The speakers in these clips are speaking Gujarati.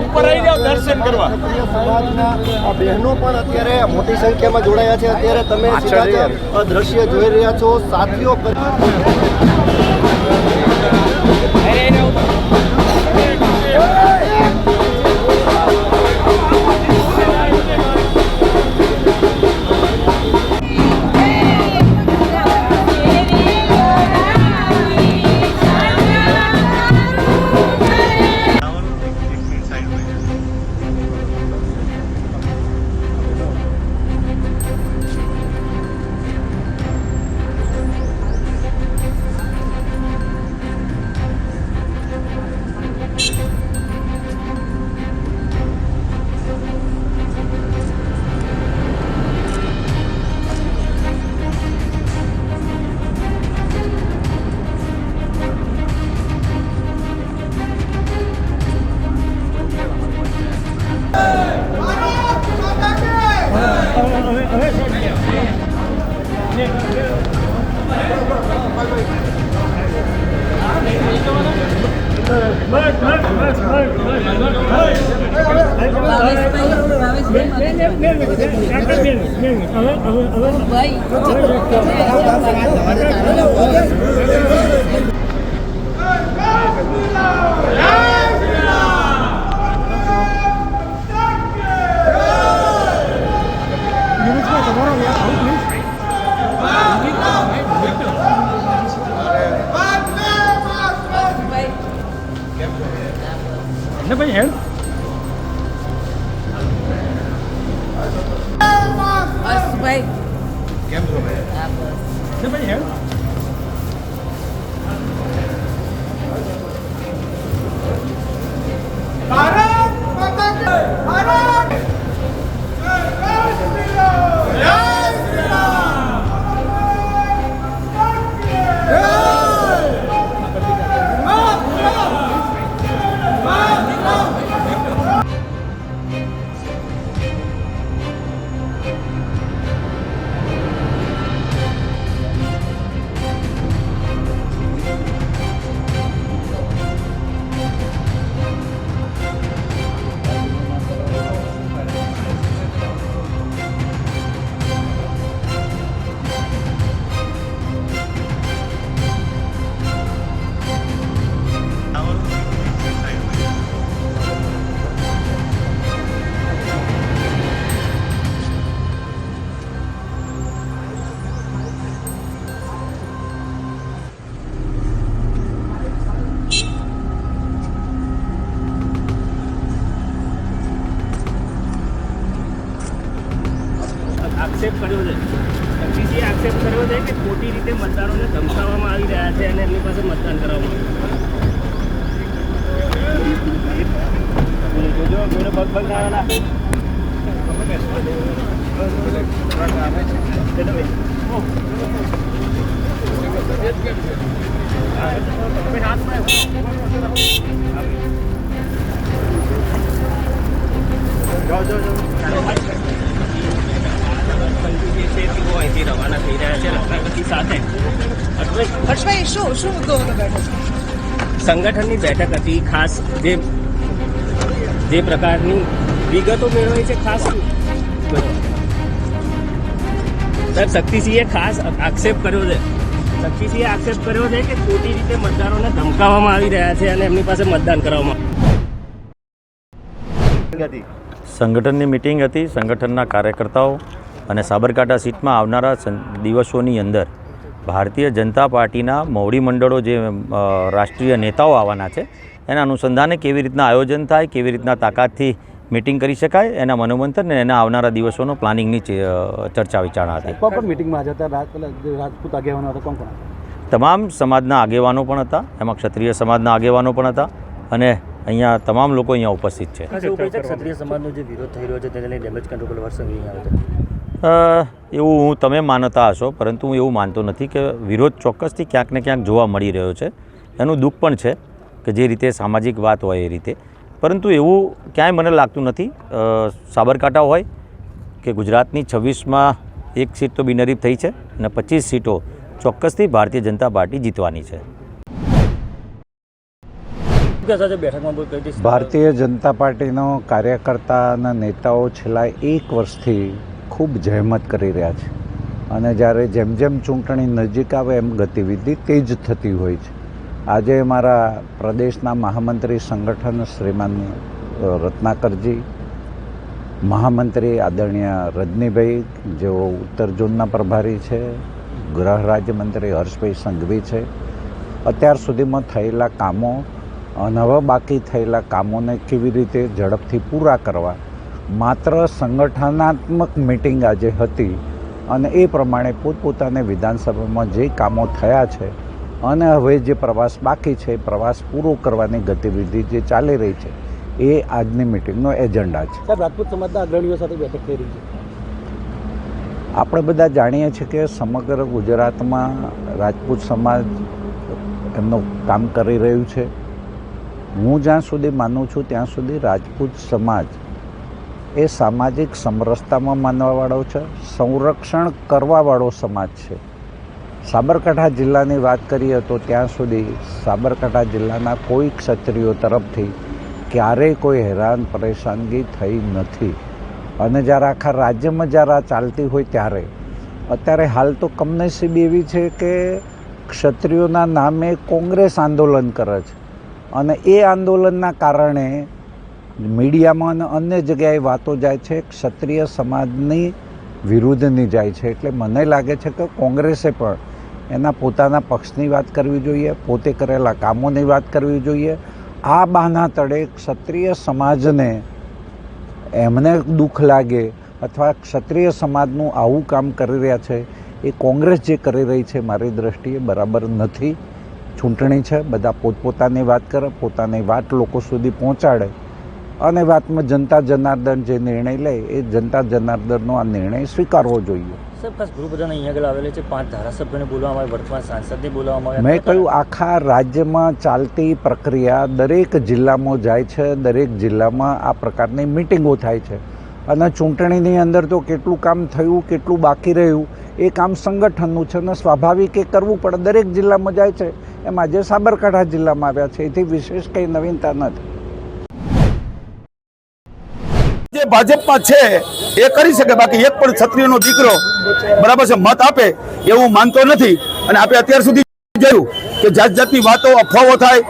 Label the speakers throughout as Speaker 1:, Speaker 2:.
Speaker 1: ઉપર આવી જાવ દર્શન કરવા.
Speaker 2: સમાજના બહેનો પણ અત્યારે મોટી સંખ્યામાં જોડાયા છે. અત્યારે તમે સીધા જ દ્રશ્ય જોઈ રહ્યા છો. સાથીઓ
Speaker 3: આક્ષેપ કર્યો છે, શક્તિસિંહે આક્ષેપ કર્યો છે કે ખોટી રીતે મતદારોને ધમકાવવામાં આવી રહ્યા છે અને એમની પાસે મતદાન કરાવવામાં રવાના થઈ રહ્યા છે લગ્નપતિ સાથે.
Speaker 4: હર્ષભાઈ, શું મુદ્દો હતો બેઠક?
Speaker 3: સંગઠનની બેઠક હતી. ખાસ જે પ્રકારની વિગતો મેળવી છે, ખાસ સાહેબ શક્તિસિંહે ખાસ આક્ષેપ કર્યો છે. શક્તિસિંહે આક્ષેપ કર્યો છે કે ખોટી રીતે મતદારોને ધમકાવવામાં આવી રહ્યા છે અને એમની પાસે મતદાન કરવામાં.
Speaker 5: સંગઠનની મિટિંગ હતી. સંગઠનના કાર્યકર્તાઓ અને સાબરકાંઠા સીટમાં આવનારા દિવસોની અંદર ભારતીય જનતા પાર્ટીના મોવડી મંડળો જે રાષ્ટ્રીય નેતાઓ આવવાના છે એના અનુસંધાને કેવી રીતના આયોજન થાય, કેવી રીતના તાકાતથી મિટિંગ કરી શકાય, એના મનોમંથન અને એના આવનારા દિવસોનો પ્લાનિંગની ચર્ચા વિચારણા હતી.
Speaker 2: કોણ મિટિંગમાં હાજર હતા? રાજપૂત આગેવાનો હતા? કોણ કોણ?
Speaker 5: તમામ સમાજના આગેવાનો પણ હતા. એમાં ક્ષત્રિય સમાજના આગેવાનો પણ હતા અને અહીંયા તમામ લોકો અહીંયા ઉપસ્થિત છે.
Speaker 3: ક્ષત્રિય સમાજનો જે વિરોધ થઈ રહ્યો છે તેને લઈને ડેમેજ કંટ્રોલ વર્ષ આવે છે
Speaker 5: એવું તમે માનતા હશો, પરંતુ હું એવું માનતો નથી કે વિરોધ ચોક્કસથી ક્યાંક ને ક્યાંક જોવા મળી રહ્યો છે. એનું દુઃખ પણ છે કે જે રીતે સામાજિક વાત હોય એ રીતે, પરંતુ એવું ક્યાંય મને લાગતું નથી. સાબરકાંઠા હોય કે ગુજરાતની 26માં એક સીટ તો બિનહરીફ થઈ છે અને 25 સીટો ચોક્કસથી ભારતીય જનતા પાર્ટી જીતવાની છે.
Speaker 3: બેઠકમાં બોલ કરી
Speaker 6: ભારતીય જનતા પાર્ટીનો કાર્યકર્તા અને નેતાઓ છેલ્લા 1 વર્ષથી ખૂબ જહેમત કરી રહ્યા છે અને જ્યારે જેમ જેમ ચૂંટણી નજીક આવે એમ ગતિવિધિ તેજ થતી હોય છે. આજે મારા પ્રદેશના મહામંત્રી સંગઠન શ્રીમાન રત્નાકરજી, મહામંત્રી આદરણીય રજનીભાઈ જેઓ ઉત્તર ઝોનના પ્રભારી છે, ગૃહ રાજ્યમંત્રી હર્ષભાઈ સંઘવી છે, અત્યાર સુધીમાં થયેલા કામો અને હવે બાકી થયેલા કામોને કેવી રીતે ઝડપથી પૂરા કરવા માત્ર સંગઠનાત્મક મિટિંગ આજે હતી અને એ પ્રમાણે પોતપોતાને વિધાનસભામાં જે કામો થયા છે અને હવે જે પ્રવાસ બાકી છે એ પ્રવાસ પૂરો કરવાની ગતિવિધિ જે ચાલી રહી છે એ આજની મિટિંગનો એજન્ડા છે.
Speaker 2: સાહેબ, રાજપૂત સમાજના અગ્રણીઓ સાથે બેઠક થઈ રહી છે.
Speaker 6: આપણે બધા જાણીએ છીએ કે સમગ્ર ગુજરાતમાં રાજપૂત સમાજ એમનું કામ કરી રહ્યું છે. હું જ્યાં સુધી માનું છું ત્યાં સુધી રાજપૂત સમાજ એ સામાજિક સમરસતામાં માનવાવાળો છે, સંરક્ષણ કરવાવાળો સમાજ છે. સાબરકાંઠા જિલ્લાની વાત કરીએ તો ત્યાં સુધી સાબરકાંઠા જિલ્લાના કોઈ ક્ષત્રિયો તરફથી ક્યારેય કોઈ હેરાન પરેશાનગી થઈ નથી અને જ્યારે આખા રાજ્યમાં જ્યારે આ ચાલતી હોય ત્યારે અત્યારે હાલ તો કમનસીબી એવી છે કે ક્ષત્રિયોના નામે કોંગ્રેસ આંદોલન કરે છે અને એ આંદોલનના કારણે મીડિયામાં અને અન્ય જગ્યાએ વાતો જાય છે, ક્ષત્રિય સમાજની વિરુદ્ધની જાય છે. એટલે મને લાગે છે કે કોંગ્રેસે પણ એના પોતાના પક્ષની વાત કરવી જોઈએ, પોતે કરેલા કામોની વાત કરવી જોઈએ. આ બહાના તળે ક્ષત્રિય સમાજને એમને દુઃખ લાગે અથવા ક્ષત્રિય સમાજનું આવું કામ કરી રહ્યા છે એ કોંગ્રેસ જે કરી રહી છે મારી દ્રષ્ટિએ બરાબર નથી. ચૂંટણી છે, બધા પોતપોતાની વાત કરે, પોતાની વાત લોકો સુધી પહોંચાડે અને વાતમાં જનતા જનાર્દન જે નિર્ણય લે એ જનતા જનાર્દનનો આ નિર્ણય સ્વીકારવો જોઈએ.
Speaker 3: સાહેબ, ખાસ ગૃહ પ્રધાન અહીંયા આગળ આવેલા છે, 5 ધારાસભ્યોને બોલાવવામાં આવે, વર્તમાન સાંસદને બોલાવવામાં આવે.
Speaker 6: મેં કહ્યું આખા રાજ્યમાં ચાલતી પ્રક્રિયા દરેક જિલ્લામાં જાય છે, દરેક જિલ્લામાં આ પ્રકારની મિટિંગો થાય છે અને ચૂંટણીની અંદર તો કેટલું કામ થયું, કેટલું બાકી રહ્યું એ કામ સંગઠનનું છે અને સ્વાભાવિક એ કરવું પડે. દરેક જિલ્લામાં જાય છે, એમ આજે સાબરકાંઠા જિલ્લામાં આવ્યા છે, એથી વિશેષ કંઈ નવીનતા નથી.
Speaker 1: જે ભાજપમાં છે એ કરી શકે, બાકી એક પણ ક્ષત્રિયનો દીકરો બરાબર છે મત આપે એવું માનતો નથી. અને આપણે અત્યાર સુધી જોયું કે જાત જાતની વાતો, અફવાઓ થાય,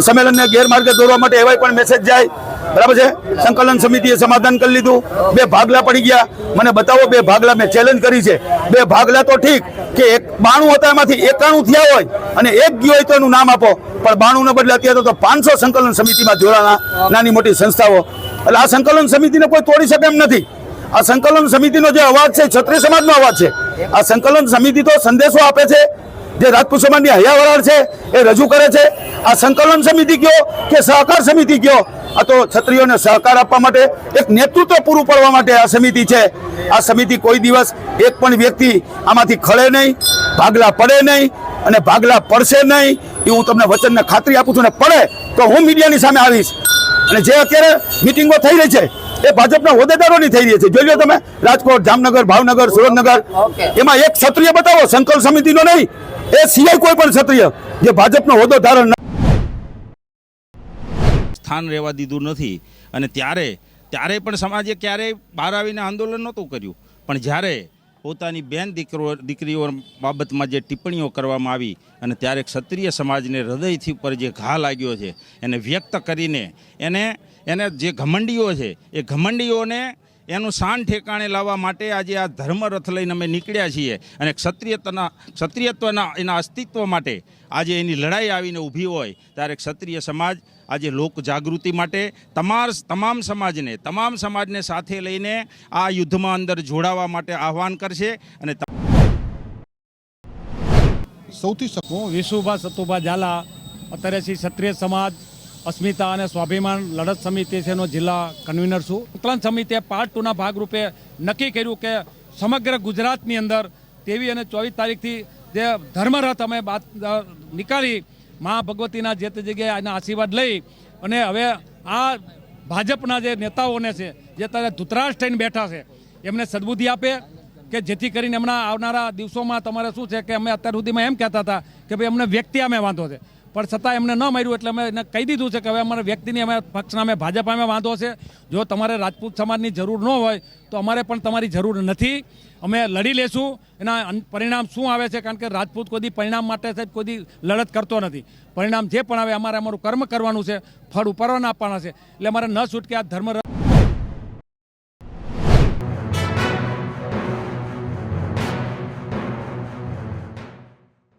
Speaker 1: સંમેલનને ગેરમાર્ગે દોરવા માટે એવાય પણ મેસેજ જાય. બરાબર છે, સંકલન સમિતિએ સમાધાન કરી લીધું, 2 ભાગલા પડી ગયા. મને બતાવો 2 ભાગલા, મેં ચેલેન્જ કરી છે. 2 ભાગલા તો ઠીક કે 92 હતા એમાંથી 91 થયા હોય અને 1 ગયો હોય તો એનું નામ આપો, પણ 92 ને બદલે અત્યારે તો 500 સંકલન સમિતિમાં જોડાણા નાની મોટી સંસ્થાઓ. એટલે આ સંકલન સમિતિને કોઈ તોડી શકે એમ નથી. આ સંકલન સમિતિનો જે અવાજ છે ક્ષત્રિય સમાજનો અવાજ છે. આ સંકલન સમિતિ તો સંદેશો આપે છે, જે રાજપૂત સમાજની હૈયાવરાળ છે એ રજૂ કરે છે. આ સંકલન સમિતિ કયો કે સહકાર સમિતિ કયો, આ તો ક્ષત્રિયોને સહકાર આપવા માટે, એક નેતૃત્વ પૂરું પાડવા માટે આ સમિતિ છે. આ સમિતિ કોઈ દિવસ એક પણ વ્યક્તિ આમાંથી ખળે નહીં, ભાગલા પડે નહીં અને ભાગલા પડશે નહીં એ હું તમને વચનને ખાતરી આપું છું. ને પડે તો હું મીડિયાની સામે આવીશ. અને જે અત્યારે મિટિંગો થઈ રહી છે એ ભાજપના હોદ્દેદારોની થઈ રહી છે. જોઈ લો તમે, રાજકોટ, જામનગર, ભાવનગર, સુરેન્દ્રનગર, એમાં એક ક્ષત્રિય બતાવો, સંકલ્પ સમિતિનો નહીં, એ સિવાય કોઈ પણ ક્ષત્રિય જે ભાજપનો હોદ્દો ધારણ
Speaker 7: સ્થાન રહેવા દીધું નથી. અને ત્યારે પણ સમાજે ક્યારેય બહાર આવીને આંદોલન નહોતું કર્યું, પણ જ્યારે પોતાની બેન દીકરીઓ બાબતમાં જે ટિપ્પણીઓ કરવામાં આવી અને ત્યારે ક્ષત્રિય સમાજને હૃદયથી ઉપર જે ઘા લાગ્યો છે એને વ્યક્ત કરીને એને જે ઘમંડીઓ છે એ ઘમંડીઓને એનું શાન ઠેકાણે લાવવા માટે આજે આ ધર્મરથ લઈને અમે નીકળ્યા છીએ અને ક્ષત્રિયત્વના એના અસ્તિત્વ માટે આજે એની લડાઈ આવીને ઊભી હોય ત્યારે ક્ષત્રિય સમાજ આજે લોક જાગૃતિ માટે તમામ સમાજને સાથે લઈને આ યુદ્ધમાં અંદર જોડાવા માટે આહવાન કરશે. અને
Speaker 8: સૌથી હું વિશુભા સતુભા ઝાલા, અત્યારે ક્ષત્રિય સમાજ અસ્મિતા અને સ્વાભિમાન લડત સમિતિ છે એનો જિલ્લા કન્વીનર છું. સંકલન સમિતિએ પાર્ટ 2ના ભાગરૂપે નક્કી કર્યું કે સમગ્ર ગુજરાતની અંદર 23 અને 24 તારીખથી જે ધર્મરથ અમે નીકાળી મા ભગવતીના જે તે જગ્યાએ એના આશીર્વાદ લઈ અને હવે આ ભાજપના જે નેતાઓને છે જે અત્યારે ધૂતરાજ થઈને બેઠા છે એમને સદબુદ્ધિ આપે કે જેથી કરીને એમના આવનારા દિવસોમાં તમારે શું છે કે અમે અત્યાર સુધીમાં એમ કહેતા હતા કે ભાઈ અમને વ્યક્તિ અમે વાંધો છે, પણ છતાં એમને ન માર્યું એટલે અમે એને કહી દીધું છે કે હવે અમારા વ્યક્તિની અમે પક્ષના અમે ભાજપ અમે વાંધો છે. જો તમારે રાજપૂત સમાજની જરૂર ન હોય તો અમારે પણ તમારી જરૂર નથી. અમે લડી લેશું. એના પરિણામ શું આવે છે, કારણ કે રાજપૂત કોઈ દી પરિણામ માટે સાહેબ કોઈ દી લડત કરતો નથી. પરિણામ જે પણ આવે અમારે અમારું કર્મ કરવાનું છે, ફળ ઉપાડવાના આપવાના છે. એટલે અમારે ન છૂટકે આ ધર્મ